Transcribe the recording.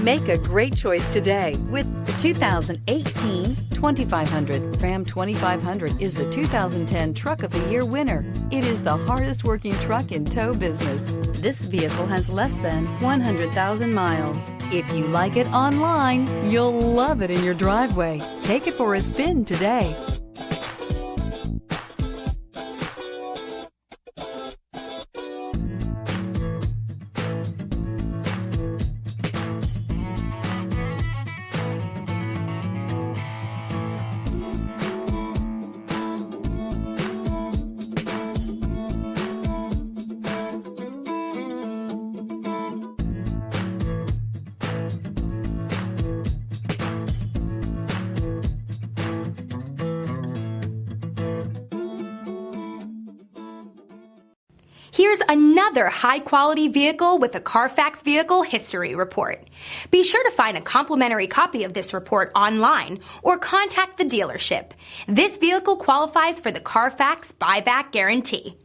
Make a great choice today with the 2018 2500. Ram 2500 is the 2010 Truck of the Year winner. It is the hardest working truck in tow business. This vehicle has less than 100,000 miles. If you like it online, you'll love it in your driveway. Take it for a spin today. Here's another high-quality vehicle with a Carfax Vehicle History Report. Be sure to find a complimentary copy of this report online or contact the dealership. This vehicle qualifies for the Carfax Buyback Guarantee.